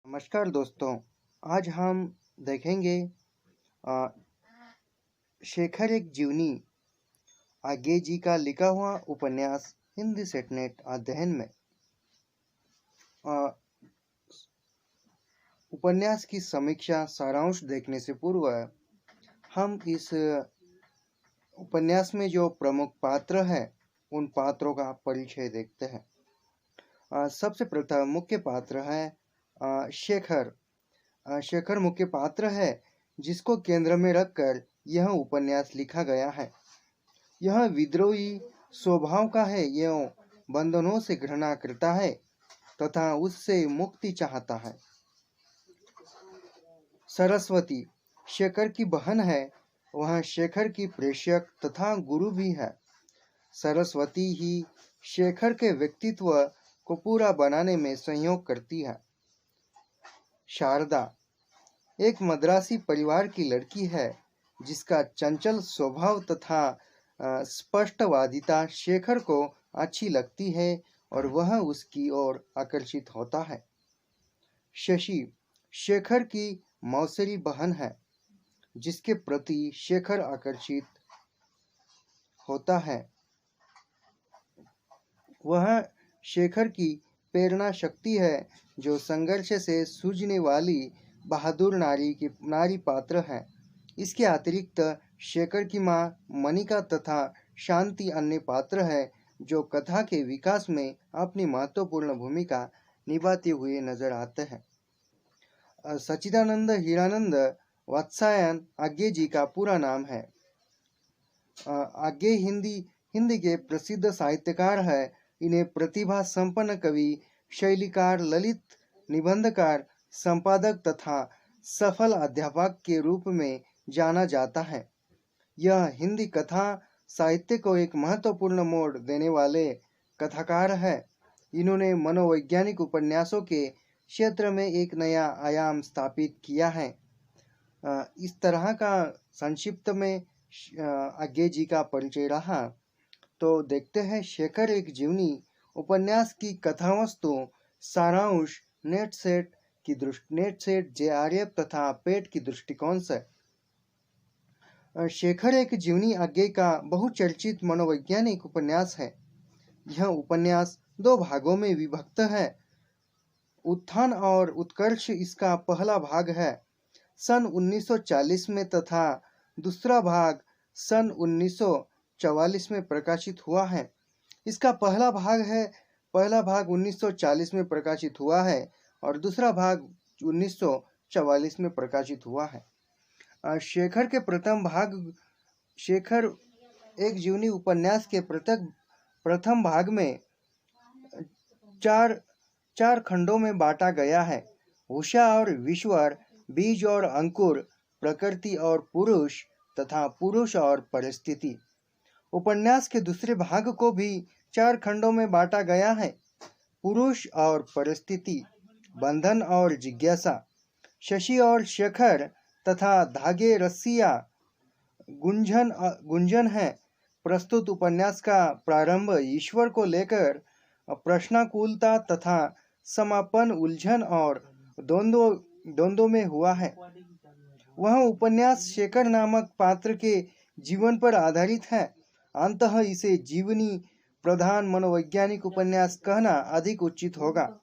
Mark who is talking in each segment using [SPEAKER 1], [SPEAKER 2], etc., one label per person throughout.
[SPEAKER 1] नमस्कार दोस्तों। आज हम देखेंगे अ, शेखर एक जीवनी आगे जी का लिखा हुआ उपन्यास हिंदी सेटनेट अध्ययन में। अ, उपन्यास की समीक्षा सारांश देखने से पूर्व हम इस उपन्यास में जो प्रमुख पात्र हैं उन पात्रों का परिचय देखते हैं। सबसे प्रथम मुख्य पात्र है शेखर। शेखर मुख्य पात्र है जिसको केंद्र में रखकर यह उपन्यास लिखा गया है। यह विद्रोही स्वभाव का है, यह बंधनों से घृणा करता है तथा उससे मुक्ति चाहता है। सरस्वती शेखर की बहन है, वह शेखर की प्रेषक तथा गुरु भी है। सरस्वती ही शेखर के व्यक्तित्व को पूरा बनाने में सहयोग करती है। शारदा एक मद्रासी परिवार की लड़की है जिसका चंचल स्वभाव तथा स्पष्टवादिता शेखर को अच्छी लगती है और वह उसकी ओर आकर्षित होता है। शशि शेखर की मौसेरी बहन है जिसके प्रति शेखर आकर्षित होता है। वह शेखर की प्रेरणा शक्ति है जो संघर्ष से सूझने वाली बहादुर नारी पात्र है। इसके अतिरिक्त शेखर की माँ मनिका तथा शांति अन्य पात्र है जो कथा के विकास में अपनी महत्वपूर्ण भूमिका निभाते हुए नजर आते हैं। सच्चिदानंद हीरानंद वात्स्यायन आज्ञे जी का पूरा नाम है। आज्ञे हिंदी के प्रसिद्ध साहित्यकार है। इन्हें प्रतिभा संपन्न कवि, शैलीकार, ललित निबंधकार, संपादक तथा सफल अध्यापक के रूप में जाना जाता है। यह हिंदी कथा साहित्य को एक महत्वपूर्ण मोड़ देने वाले कथाकार है। इन्होंने मनोवैज्ञानिक उपन्यासों के क्षेत्र में एक नया आयाम स्थापित किया है। इस तरह का संक्षिप्त में आज्ञे जी का परिचय रहा। तो देखते हैं शेखर एक जीवनी उपन्यास की कथावस्तु, सारांश नेटसेट जेआरएफ तथा पेट की दृष्टिकोण से। शेखर एक जीवनी आज्ञे का बहुचर्चित मनोवैज्ञानिक उपन्यास है। यह उपन्यास दो भागों में विभक्त है। उत्थान और उत्कर्ष इसका पहला भाग है, सन 1940 में, तथा दूसरा भाग सन 1944 में प्रकाशित हुआ है। इसका पहला भाग 1940 में प्रकाशित हुआ है और दूसरा भाग 1944 में प्रकाशित हुआ है। शेखर के प्रथम भाग शेखर एक जीवनी उपन्यास के प्रथम भाग में चार खंडों में बांटा गया है। उषा और विश्वर, बीज और अंकुर, प्रकृति और पुरुष तथा पुरुष और परिस्थिति। उपन्यास के दूसरे भाग को भी 4 खंडों में बांटा गया है। पुरुष और परिस्थिति, बंधन और जिज्ञासा, शशि और शेखर तथा धागे रस्सियां गुंजन है। प्रस्तुत उपन्यास का प्रारंभ ईश्वर को लेकर प्रश्नाकुलता तथा समापन उलझन और द्वंद्व में हुआ है। वह उपन्यास शेखर नामक पात्र के जीवन पर आधारित है। अंततः इसे जीवनी प्रधान मनोवैज्ञानिक उपन्यास कहना अधिक उचित होगा।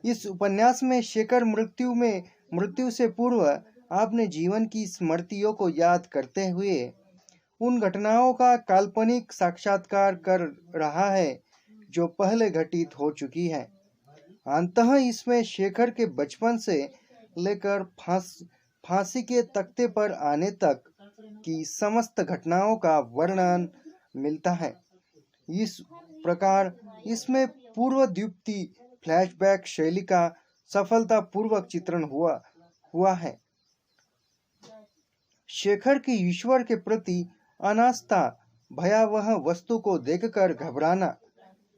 [SPEAKER 1] इस उपन्यास में शेखर मृत्यु से पूर्व अपने जीवन की स्मृतियों को याद करते हुए उन घटनाओं का काल्पनिक साक्षात्कार कर रहा है जो पहले घटित हो चुकी है। अंततः इसमें शेखर के बचपन से लेकर फांसी के तख्ते पर आने तक की समस्त घटनाओं का वर्णन मिलता है। इस प्रकार इसमें पूर्वद्युक्ति फ्लैशबैक शैली का सफलतापूर्वक चित्रण हुआ है। शेखर की ईश्वर के प्रति अनास्था, भयावह वस्तु को देखकर घबराना,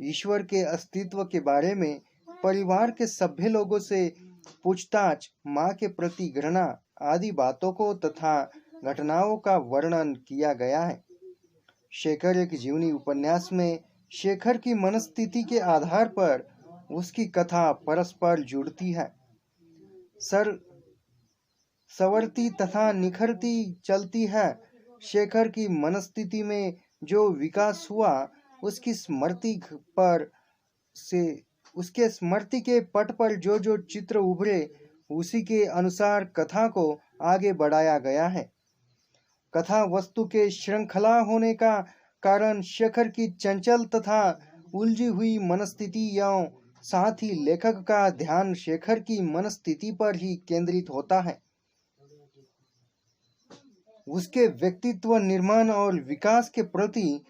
[SPEAKER 1] ईश्वर के अस्तित्व के बारे में परिवार के सभ्य लोगों से पूछताछ, माँ के प्रति घृणा आदि बातों को तथा घटनाओं का वर्णन किया गया है। शेखर एक जीवनी उपन्यास में शेखर की मनस्थिति के आधार पर उसकी कथा परस्पर जुड़ती है। संवरती तथा निखरती चलती है। शेखर की मनस्थिति में जो विकास हुआ, उसकी स्मृति पर से उसके स्मृति के पट पर जो जो चित्र उभरे, उसी के अनुसार कथा को आगे बढ़ाया गया है। कथा वस्तु के श्रृंखला होने का कारण शेखर की चंचल तथा उलझी हुई मनस्थितियों, साथ ही लेखक का ध्यान शेखर की मनस्थिति पर ही केंद्रित होता है। उसके व्यक्तित्व निर्माण और विकास के प्रति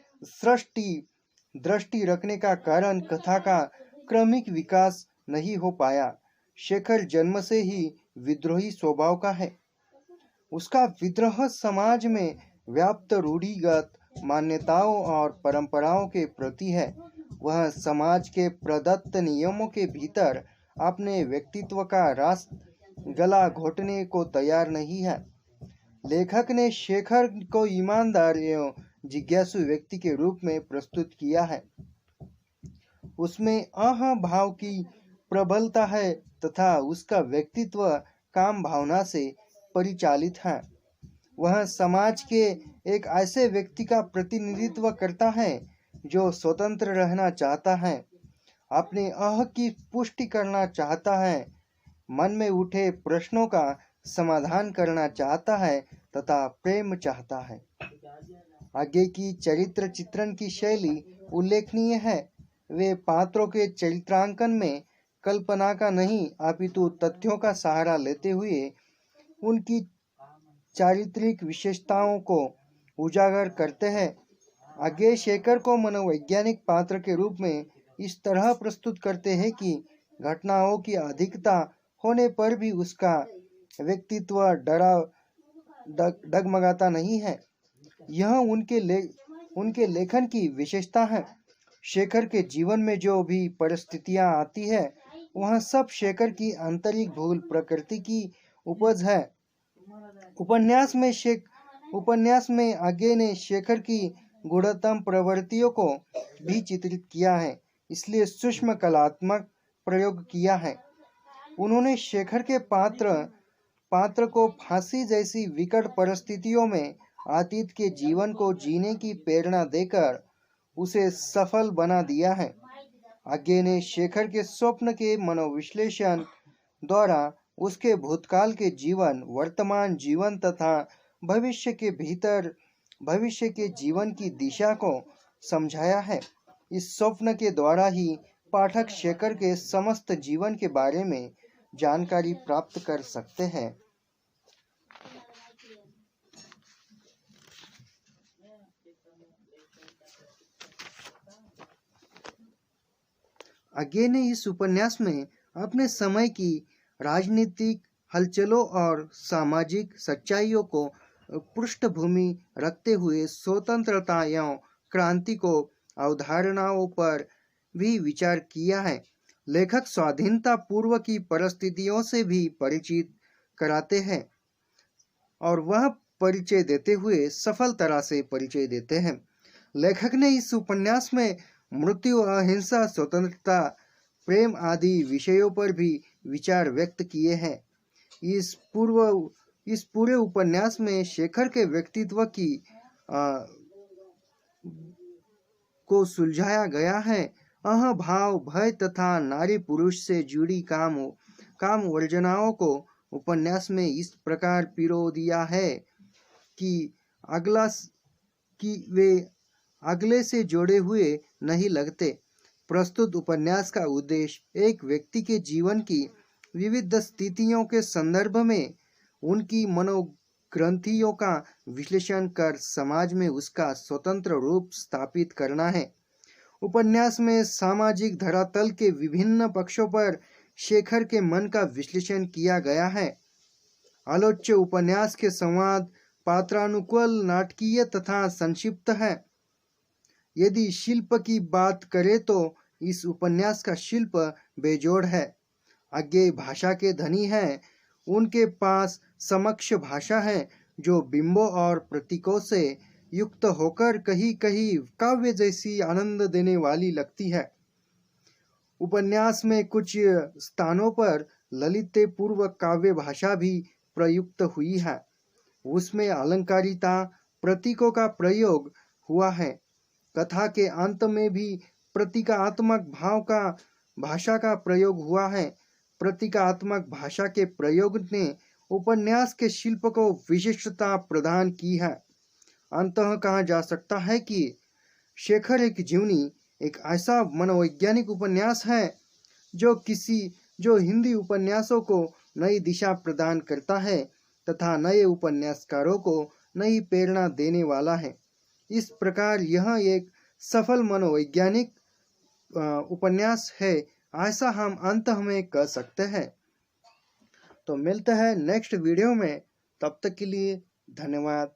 [SPEAKER 1] दृष्टि रखने का कारण कथा का क्रमिक विकास नहीं हो पाया। शेखर जन्म से ही विद्रोही स्वभाव का है। उसका विद्रोह समाज में व्याप्त रूढ़िगत मान्यताओं और परंपराओं के प्रति है। वह समाज के प्रदत्त नियमों के भीतर अपने व्यक्तित्व का गला घोटने को तैयार नहीं है। लेखक ने शेखर को ईमानदार एवं जिज्ञासु व्यक्ति के रूप में प्रस्तुत किया है। उसमें अहंभाव की प्रबलता है तथा उसका व्यक्तित्व काम भावना से परिचालित है। वह समाज के एक ऐसे व्यक्ति का प्रतिनिधित्व करता है जो स्वतंत्र रहना चाहता है, अपने अह की पुष्टि करना चाहता है, मन में उठे प्रश्नों का समाधान करना चाहता है तथा प्रेम चाहता है। आगे की चरित्र चित्रण की शैली उल्लेखनीय है। वे पात्रों के चरित्रांकन में कल्पना का नहीं अपितु तथ्यों का सहारा लेते हुए उनकी चारित्रिक विशेषताओं को उजागर करते हैं। आगे शेखर को मनोवैज्ञानिक पात्र के रूप में इस तरह प्रस्तुत करते हैं कि घटनाओं की अधिकता होने पर भी उसका व्यक्तित्व डगमगाता नहीं है। यह उनके लेखन की विशेषता है। शेखर के जीवन में जो भी परिस्थितियां आती है, वह सब शेखर की आंतरिक भूल प्रकृति की उपज है। उपन्यास में आगे ने शेखर की गूढ़तम प्रवृत्तियों को भी चित्रित किया है, इसलिए सूक्ष्म कलात्मक प्रयोग किया है। उन्होंने शेखर के पात्र को फांसी जैसी विकट परिस्थितियों में अतीत के जीवन को जीने की प्रेरणा देकर उसे सफल बना दिया है। आगे ने शेखर के स्वप्न के मनोविश्लेषण द्वारा उसके भूतकाल के जीवन, वर्तमान जीवन तथा भविष्य के जीवन की दिशा को समझाया है। इस स्वप्न के द्वारा ही पाठक शेखर के समस्त जीवन के बारे में जानकारी प्राप्त कर सकते हैं। आगे ने इस उपन्यास में अपने समय की राजनीतिक हलचलों और सामाजिक सच्चाइयों को पृष्ठभूमि रखते हुए स्वतंत्रता एवं क्रांति को अवधारणाओं पर भी विचार किया है। लेखक स्वाधीनता पूर्व की परिस्थितियों से भी परिचित कराते हैं और वह परिचय देते हुए सफल तरह से परिचय देते हैं। लेखक ने इस उपन्यास में मृत्यु, अहिंसा, स्वतंत्रता, प्रेम आदि विषयों पर भी विचार व्यक्त किए हैं। इस पूरे उपन्यास में शेखर के व्यक्तित्व को सुलझाया गया है। अहंभाव, भय तथा नारी पुरुष से जुड़ी काम वर्जनाओं को उपन्यास में इस प्रकार पिरो दिया है कि वे अगले से जोड़े हुए नहीं लगते। प्रस्तुत उपन्यास का उद्देश्य एक व्यक्ति के जीवन की विविध स्थितियों के संदर्भ में उनकी मनोग्रंथियों का विश्लेषण कर समाज में उसका स्वतंत्र रूप स्थापित करना है। उपन्यास में सामाजिक धरातल के विभिन्न पक्षों पर शेखर के मन का विश्लेषण किया गया है। आलोच्य उपन्यास के संवाद पात्रानुकूल, नाटकीय तथा संक्षिप्त है। यदि शिल्प की बात करें तो इस उपन्यास का शिल्प बेजोड़ है। आगे भाषा के धनी हैं। उनके पास समक्ष भाषा है जो बिंबों और प्रतीकों से युक्त होकर कहीं कहीं काव्य जैसी आनंद देने वाली लगती है। उपन्यास में कुछ स्थानों पर ललित पूर्व काव्य भाषा भी प्रयुक्त हुई है। उसमें अलंकारिता प्रतीकों का प्रयोग हुआ है। कथा के अंत में भी प्रतीकात्मक भाव का भाषा का प्रयोग हुआ है। प्रतीकात्मक भाषा के प्रयोग ने उपन्यास के शिल्प को विशिष्टता प्रदान की है। अंततः कहा जा सकता है कि शेखर एक जीवनी एक ऐसा मनोवैज्ञानिक उपन्यास है जो हिंदी उपन्यासों को नई दिशा प्रदान करता है तथा नए उपन्यासकारों को नई प्रेरणा देने वाला है। इस प्रकार यह एक सफल मनोवैज्ञानिक उपन्यास है, ऐसा हम अंत में कह सकते हैं। तो मिलते हैं नेक्स्ट वीडियो में, तब तक के लिए धन्यवाद।